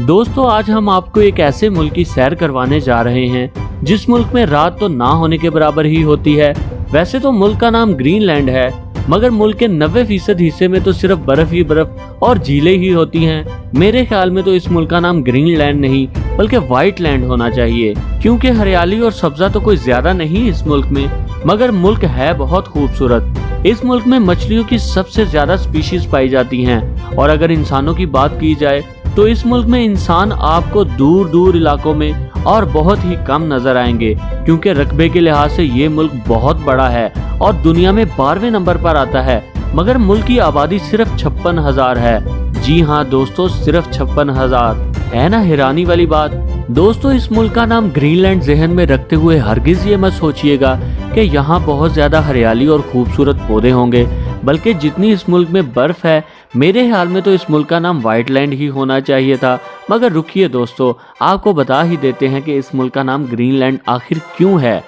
दोस्तों आज हम आपको एक ऐसे मुल्क की सैर करवाने जा रहे हैं जिस मुल्क में रात तो ना होने के बराबर ही होती है। वैसे तो मुल्क का नाम ग्रीनलैंड है, मगर मुल्क के 90% हिस्से में तो सिर्फ बर्फ ही बर्फ और झीलें ही होती हैं। मेरे ख्याल में तो इस मुल्क का नाम ग्रीनलैंड नहीं बल्कि व्हाइट लैंड होना चाहिए, क्योंकि हरियाली और सब्जा तो कोई ज्यादा नहीं इस मुल्क में, मगर मुल्क है बहुत खूबसूरत। इस मुल्क में मछलियों की सबसे ज्यादा स्पीशीज पाई जाती हैं, और अगर इंसानों की बात की जाए तो इस मुल्क में इंसान आपको दूर दूर इलाकों में और बहुत ही कम नजर आएंगे, क्योंकि रकबे के लिहाज से ये मुल्क बहुत बड़ा है और दुनिया में 12वें नंबर पर आता है। मगर मुल्क की आबादी सिर्फ 56,000 है। जी हाँ दोस्तों, सिर्फ 56,000। है ना हैरानी वाली बात। दोस्तों इस मुल्क का नाम ग्रीनलैंड जहन में रखते हुए हरगिज ये मत सोचिएगा कि यहाँ बहुत ज्यादा हरियाली और खूबसूरत पौधे होंगे, बल्कि जितनी इस मुल्क में बर्फ है मेरे ख्याल में तो इस मुल्क का नाम व्हाइट लैंड ही होना चाहिए था। मगर रुकिए दोस्तों, आपको बता ही देते हैं कि इस मुल्क का नाम ग्रीनलैंड आखिर क्यों है।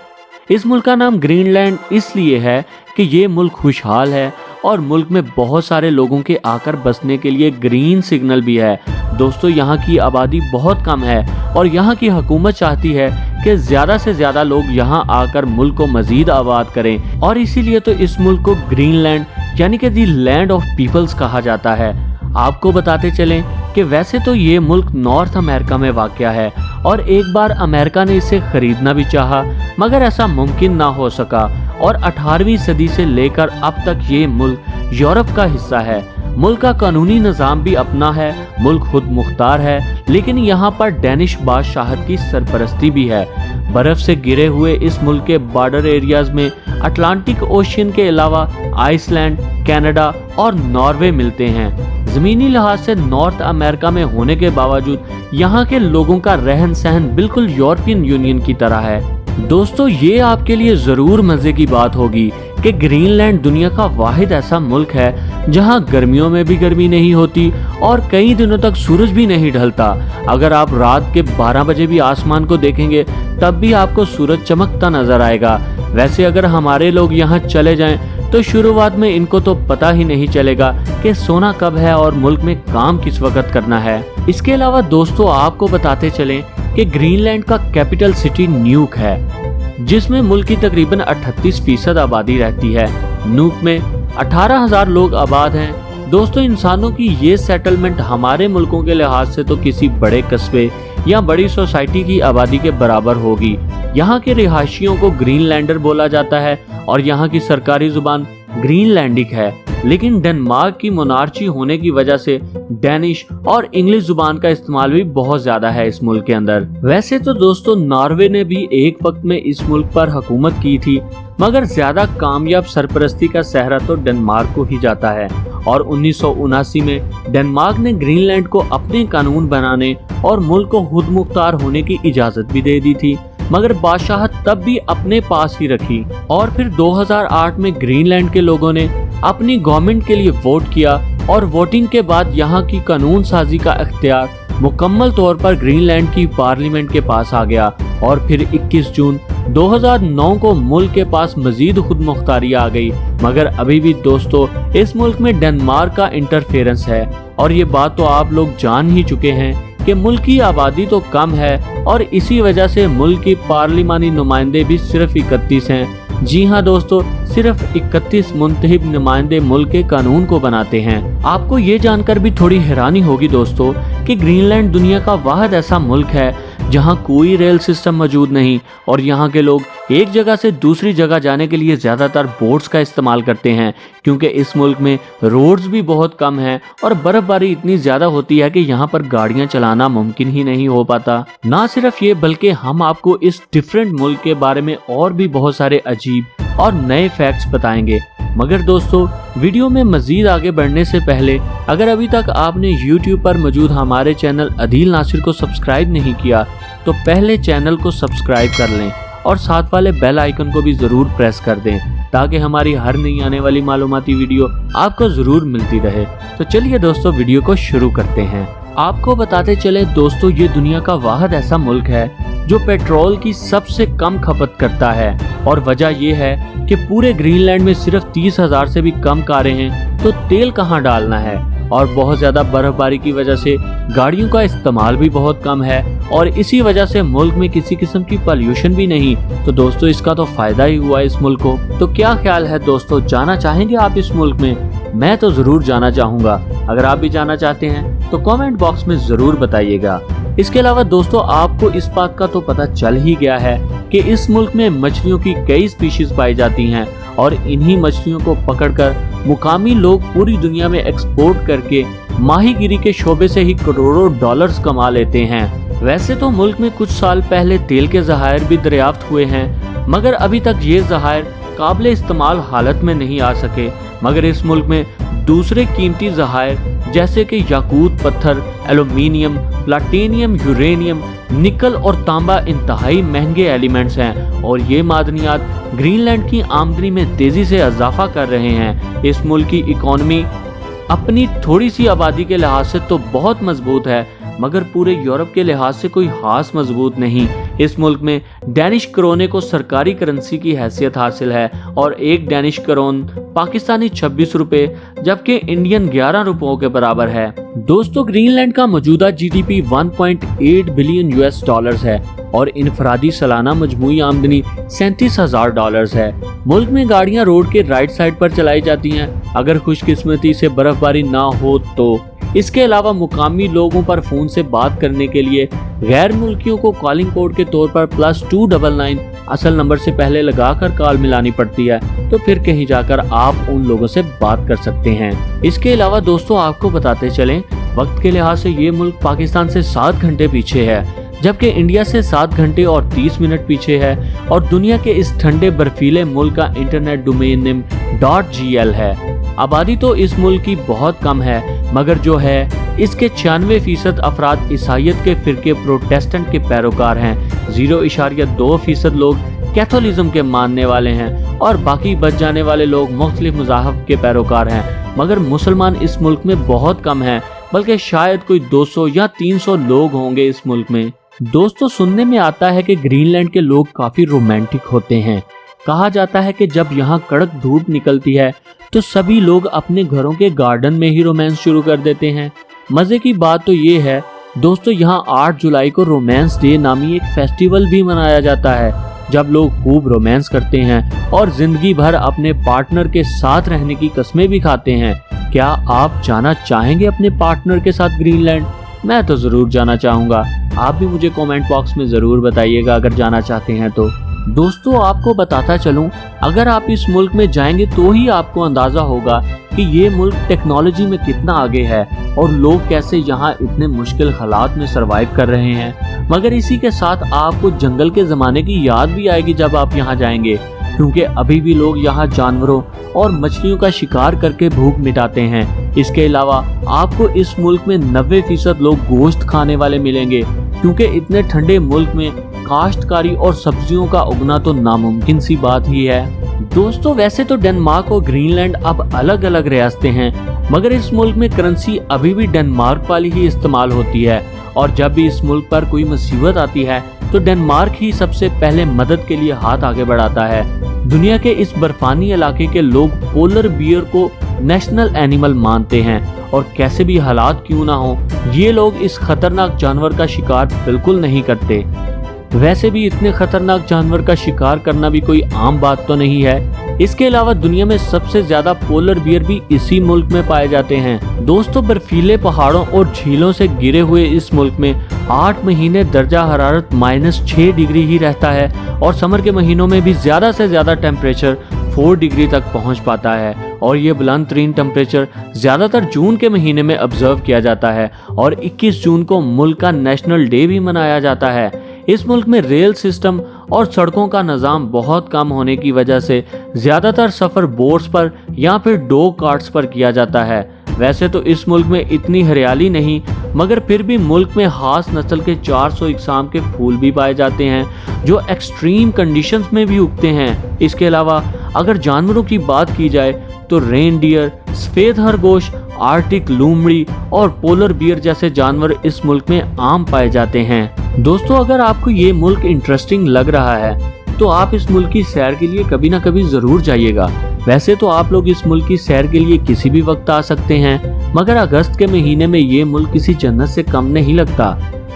इस मुल्क का नाम ग्रीनलैंड इसलिए है कि ये मुल्क खुशहाल है और मुल्क में बहुत सारे लोगों के आकर बसने के लिए ग्रीन सिग्नल भी है। दोस्तों यहाँ की आबादी बहुत कम है और यहाँ की हुकूमत चाहती है कि ज्यादा से ज्यादा लोग यहाँ आकर मुल्क को मजीद आबाद करें, और इसीलिए तो इस मुल्क को ग्रीनलैंड यानी कि दी लैंड ऑफ पीपल्स कहा जाता है। आपको बताते चलें कि वैसे तो ये मुल्क नॉर्थ अमेरिका में वाक़या है और एक बार अमेरिका ने इसे खरीदना भी चाहा, मगर ऐसा मुमकिन ना हो सका, और 18वीं सदी से लेकर अब तक ये मुल्क यूरोप का हिस्सा है। मुल्क का कानूनी निज़ाम भी अपना है, मुल्क खुद मुख्तार है, लेकिन यहाँ पर डेनिश बादशाहत की सरपरस्ती भी है। बर्फ से घिरे हुए इस मुल्क के बॉर्डर एरियाज में अटलांटिक ओशियन के अलावा आइसलैंड, कनाडा और नॉर्वे मिलते हैं। ज़मीनी लिहाज से नॉर्थ अमेरिका में होने के बावजूद यहाँ के लोगों का रहन सहन बिल्कुल यूरोपियन यूनियन की तरह है। दोस्तों ये आपके लिए ज़रूर मज़े की बात होगी कि ग्रीनलैंड दुनिया का वाहिद ऐसा मुल्क है जहां गर्मियों में भी गर्मी नहीं होती और कई दिनों तक सूरज भी नहीं ढलता। अगर आप रात के 12 बजे भी आसमान को देखेंगे तब भी आपको सूरज चमकता नजर आएगा। वैसे अगर हमारे लोग यहाँ चले जाएं तो शुरुआत में इनको तो पता ही नहीं चलेगा कि सोना कब है और मुल्क में काम किस वक्त करना है। इसके अलावा दोस्तों आपको बताते चलें कि ग्रीनलैंड का कैपिटल सिटी न्यूक है, जिसमें मुल्क की तकरीबन 38% आबादी रहती है। न्यूक में 18,000 लोग आबाद हैं। दोस्तों इंसानों की ये सेटलमेंट हमारे मुल्कों के लिहाज से तो किसी बड़े कस्बे या बड़ी सोसाइटी की आबादी के बराबर होगी। यहाँ के रिहायशियों को ग्रीनलैंडर बोला जाता है और यहाँ की सरकारी जुबान ग्रीनलैंडिक है, लेकिन डेनमार्क की मोनार्ची होने की वजह से डेनिश और इंग्लिश जुबान का इस्तेमाल भी बहुत ज्यादा है इस मुल्क के अंदर। वैसे तो दोस्तों नॉर्वे ने भी एक वक्त में इस मुल्क पर हुकूमत की थी, मगर ज्यादा कामयाब सरपरस्ती का सहरा तो डेनमार्क को ही जाता है, और 1979 में डेनमार्क ने ग्रीनलैंड को अपने कानून बनाने और मुल्क को खुद मुख्तार होने की इजाजत भी दे दी थी, मगर बादशाहत तब भी अपने पास ही रखी। और फिर 2008 में ग्रीनलैंड के लोगों ने अपनी गवर्नमेंट के लिए वोट किया और वोटिंग के बाद यहाँ की कानून साजी का इख्तियार मुकम्मल तौर पर ग्रीनलैंड की पार्लियामेंट के पास आ गया, और फिर 21 जून 2009 को मुल्क के पास मजीद खुद मुख्तारी आ गई। मगर अभी भी दोस्तों इस मुल्क में डेनमार्क का इंटरफेरेंस है, और ये बात तो आप लोग जान ही चुके हैं कि मुल्क की आबादी तो कम है और इसी वजह से मुल्क की पार्लिमानी नुमाइंदे भी सिर्फ 31 हैं। जी हाँ दोस्तों, सिर्फ 31 मुंतखब नुमाइंदे मुल्क के कानून को बनाते हैं। आपको ये जानकर भी थोड़ी हैरानी होगी दोस्तों कि ग्रीनलैंड दुनिया का वाहिद ऐसा मुल्क है जहाँ कोई रेल सिस्टम मौजूद नहीं, और यहाँ के लोग एक जगह से दूसरी जगह जाने के लिए ज़्यादातर बोट्स का इस्तेमाल करते हैं, क्योंकि इस मुल्क में रोड्स भी बहुत कम हैं और बर्फबारी इतनी ज़्यादा होती है कि यहाँ पर गाड़ियाँ चलाना मुमकिन ही नहीं हो पाता। ना सिर्फ ये बल्कि हम आपको इस डिफरेंट मुल्क के बारे में और भी बहुत सारे अजीब और नए फैक्ट्स बताएंगे। मगर दोस्तों वीडियो में मजीद आगे बढ़ने से पहले अगर अभी तक आपने YouTube पर मौजूद हमारे चैनल अदील नासिर को सब्सक्राइब नहीं किया तो पहले चैनल को सब्सक्राइब कर लें और साथ वाले बेल आइकन को भी ज़रूर प्रेस कर दें, ताकि हमारी हर नई आने वाली मालूमाती वीडियो आपको ज़रूर मिलती रहे। तो चलिए दोस्तों वीडियो को शुरू करते हैं। आपको बताते चले दोस्तों ये दुनिया का वाहिद ऐसा मुल्क है जो पेट्रोल की सबसे कम खपत करता है, और वजह यह है कि पूरे ग्रीनलैंड में सिर्फ 30,000 से भी कम कारें हैं, तो तेल कहां डालना है। और बहुत ज़्यादा बर्फबारी की वजह से गाड़ियों का इस्तेमाल भी बहुत कम है और इसी वजह से मुल्क में किसी किस्म की पॉल्यूशन भी नहीं। तो दोस्तों इसका तो फायदा ही हुआ इस मुल्क को। तो क्या ख्याल है दोस्तों, जाना चाहेंगे आप इस मुल्क में? मैं तो ज़रूर जाना चाहूँगा। अगर आप भी जाना चाहते हैं तो कमेंट बॉक्स में ज़रूर बताइएगा। इसके अलावा दोस्तों आपको इस बात का तो पता चल ही गया है कि इस मुल्क में मछलियों की कई स्पीशीज पाई जाती हैं और इन्हीं मछलियों को पकड़कर मुकामी लोग पूरी दुनिया में एक्सपोर्ट करके माहीगिरी के शोबे से ही करोड़ों डॉलर्स कमा लेते हैं। वैसे तो मुल्क में कुछ साल पहले तेल के ज़खायर भी दरियाफ्त हुए हैं, मगर अभी तक ये ज़खायर काबिल इस्तेमाल हालत में नहीं आ सके। मगर इस मुल्क में दूसरे कीमती ज़खायर जैसे कि याकूत पत्थर, एल्यूमिनियम, प्लाटिनियम, यूरेनियम, निकल और तांबा इंतहाई महंगे एलिमेंट्स हैं और ये मादनियात ग्रीनलैंड की आमदनी में तेजी से इजाफा कर रहे हैं। इस मुल्क की इकोनॉमी अपनी थोड़ी सी आबादी के लिहाज से तो बहुत मजबूत है, मगर पूरे यूरोप के लिहाज से कोई खास मजबूत नहीं। इस मुल्क में डैनिश करोने को सरकारी करेंसी की हैसियत हासिल है और एक डैनिश करोन पाकिस्तानी 26 रुपए जबकि इंडियन 11 रुपयों के बराबर है। दोस्तों ग्रीनलैंड का मौजूदा जीडीपी 1.8 बिलियन यूएस डॉलर्स है और इनफरादी सालाना मजमूई आमदनी 37,000 डॉलर्स है। मुल्क में गाड़ियां रोड के राइट साइड पर चलाई जाती हैं अगर खुशकिस्मती से बर्फबारी ना हो तो। इसके अलावा मुकामी लोगों पर फोन से बात करने के लिए गैर मुल्कियों को कॉलिंग कोड के तौर पर +299 असल नंबर से पहले लगाकर कॉल मिलानी पड़ती है, तो फिर कहीं जाकर आप उन लोगों से बात कर सकते हैं। इसके अलावा दोस्तों आपको बताते चलें, वक्त के लिहाज से ये मुल्क पाकिस्तान से 7 घंटे पीछे है, जबकि इंडिया से 7 घंटे और 30 मिनट पीछे है और दुनिया के इस ठंडे बर्फीले मुल्क का इंटरनेट डोमेन नेम .gl है। आबादी तो इस मुल्क की बहुत कम है, मगर जो है इसके 96% अफराद ईसाइयत के फिरके प्रोटेस्टेंट के पैरोकार हैं। 0.2% लोग कैथोलिज्म के मानने वाले हैं और बाकी बच जाने वाले लोग मुख्तलिफ मज़ाहब के पैरोकार हैं। मगर मुसलमान इस मुल्क में बहुत कम हैं, बल्कि शायद कोई 200 या 300 लोग होंगे इस मुल्क में। दोस्तों सुनने में आता है कि ग्रीनलैंड के लोग काफ़ी रोमांटिक होते हैं। कहा जाता है कि जब यहाँ कड़क धूप निकलती है तो सभी लोग अपने घरों के गार्डन में ही रोमांस शुरू कर देते हैं। मज़े की बात तो ये है दोस्तों, यहाँ 8 जुलाई को रोमांस डे नामी एक फेस्टिवल भी मनाया जाता है, जब लोग खूब रोमांस करते हैं और जिंदगी भर अपने पार्टनर के साथ रहने की कस्में भी खाते हैं। क्या आप जाना चाहेंगे अपने पार्टनर के साथ ग्रीनलैंड? मैं तो ज़रूर जाना चाहूँगा। आप भी मुझे कमेंट बॉक्स में ज़रूर बताइएगा अगर जाना चाहते हैं तो। दोस्तों आपको बताता चलूं, अगर आप इस मुल्क में जाएंगे तो ही आपको अंदाज़ा होगा कि ये मुल्क टेक्नोलॉजी में कितना आगे है और लोग कैसे यहाँ इतने मुश्किल हालात में सरवाइव कर रहे हैं। मगर इसी के साथ आपको जंगल के ज़माने की याद भी आएगी जब आप यहाँ जाएंगे, क्योंकि अभी भी लोग यहाँ जानवरों और मछलियों का शिकार करके भूख मिटाते हैं। इसके अलावा आपको इस मुल्क में 90% लोग गोश्त खाने वाले मिलेंगे, क्योंकि इतने ठंडे मुल्क में काश्तकारी और सब्जियों का उगना तो नामुमकिन सी बात ही है। दोस्तों वैसे तो डेनमार्क और ग्रीनलैंड अब अलग अलग रियासतें हैं, मगर इस मुल्क में करेंसी अभी भी डेनमार्क वाली ही इस्तेमाल होती है और जब भी इस मुल्क पर कोई मुसीबत आती है तो डेनमार्क ही सबसे पहले मदद के लिए हाथ आगे बढ़ाता है। दुनिया के इस बर्फानी इलाके के लोग पोलर बियर को नेशनल एनिमल मानते हैं और कैसे भी हालात क्यों ना हो, ये लोग इस खतरनाक जानवर का शिकार बिल्कुल नहीं करते। वैसे भी इतने खतरनाक जानवर का शिकार करना भी कोई आम बात तो नहीं है। इसके अलावा दुनिया में सबसे ज्यादा पोलर बियर भी इसी मुल्क में पाए जाते हैं। दोस्तों बर्फीले पहाड़ों और झीलों से घिरे हुए इस मुल्क में 8 महीने दर्जा हरारत -6 डिग्री ही रहता है और समर के महीनों में भी ज्यादा से ज्यादा टेम्परेचर 4 डिग्री तक पहुंच पाता है और ये बुलंद तरीन टेम्परेचर ज्यादातर जून के महीने में ऑब्जर्व किया जाता है और 21 जून को मुल्क का नेशनल डे भी मनाया जाता है। इस मुल्क में रेल सिस्टम और सड़कों का निज़ाम बहुत कम होने की वजह से ज़्यादातर सफ़र बोट्स पर या फिर डॉग कार्ट्स पर किया जाता है। वैसे तो इस मुल्क में इतनी हरियाली नहीं, मगर फिर भी मुल्क में खास नस्ल के 400 इकसाम के फूल भी पाए जाते हैं जो एक्सट्रीम कंडीशंस में भी उगते हैं। इसके अलावा अगर जानवरों की बात की जाए तो रेनडियर, सफ़ेद खरगोश, आर्टिक लूमड़ी और पोलर बियर जैसे जानवर इस मुल्क में आम पाए जाते हैं। दोस्तों अगर आपको ये मुल्क इंटरेस्टिंग लग रहा है तो आप इस मुल्क की सैर के लिए कभी ना कभी जरूर जाइएगा। वैसे तो आप लोग इस मुल्क की सैर के लिए किसी भी वक्त आ सकते हैं, मगर अगस्त के महीने में ये मुल्क किसी जन्नत से कम नहीं लगता,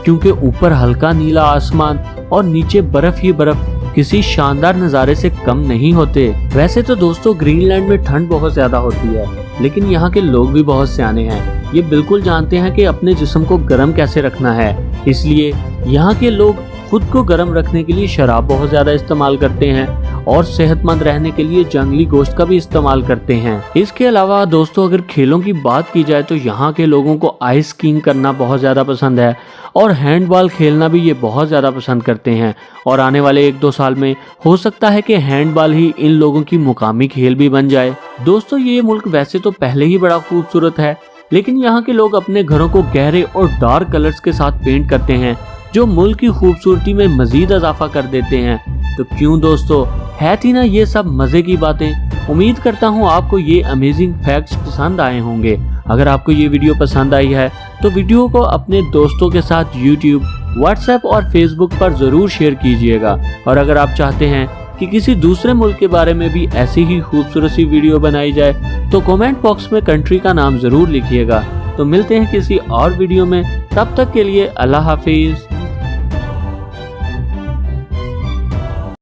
क्योंकि ऊपर हल्का नीला आसमान और नीचे बर्फ ही बर्फ किसी शानदार नज़ारे से कम नहीं होते। वैसे तो दोस्तों ग्रीनलैंड में ठंड बहुत ज्यादा होती है, लेकिन यहाँ के लोग भी बहुत सियाने हैं। ये बिल्कुल जानते हैं कि अपने जिस्म को गर्म कैसे रखना है, इसलिए यहाँ के लोग खुद को गर्म रखने के लिए शराब बहुत ज्यादा इस्तेमाल करते हैं और सेहतमंद रहने के लिए जंगली गोश्त का भी इस्तेमाल करते हैं। इसके अलावा दोस्तों अगर खेलों की बात की जाए तो यहाँ के लोगों को आइस स्कीइंग करना बहुत ज़्यादा पसंद है और हैंडबॉल खेलना भी ये बहुत ज़्यादा पसंद करते हैं। और आने वाले 1-2 साल में हो सकता है कि हैंडबॉल ही इन लोगों की मुकामी खेल भी बन जाए। दोस्तों ये मुल्क वैसे तो पहले ही बड़ा खूबसूरत है, लेकिन यहाँ के लोग अपने घरों को गहरे और डार्क कलर्स के साथ पेंट करते हैं, जो मुल्क की खूबसूरती में मजीद इजाफा कर देते हैं। तो क्यों दोस्तों, है थी ना ये सब मजे की बातें। उम्मीद करता हूँ आपको ये अमेजिंग फैक्ट्स पसंद आए होंगे। अगर आपको ये वीडियो पसंद आई है तो वीडियो को अपने दोस्तों के साथ YouTube, WhatsApp और Facebook पर जरूर शेयर कीजिएगा। और अगर आप चाहते हैं कि किसी दूसरे मुल्क के बारे में भी ऐसी ही खूबसूरत सी वीडियो बनाई जाए तो कमेंट बॉक्स में कंट्री का नाम जरूर लिखिएगा। तो मिलते हैं किसी और वीडियो में, तब तक के लिए अल्लाह हाफिज।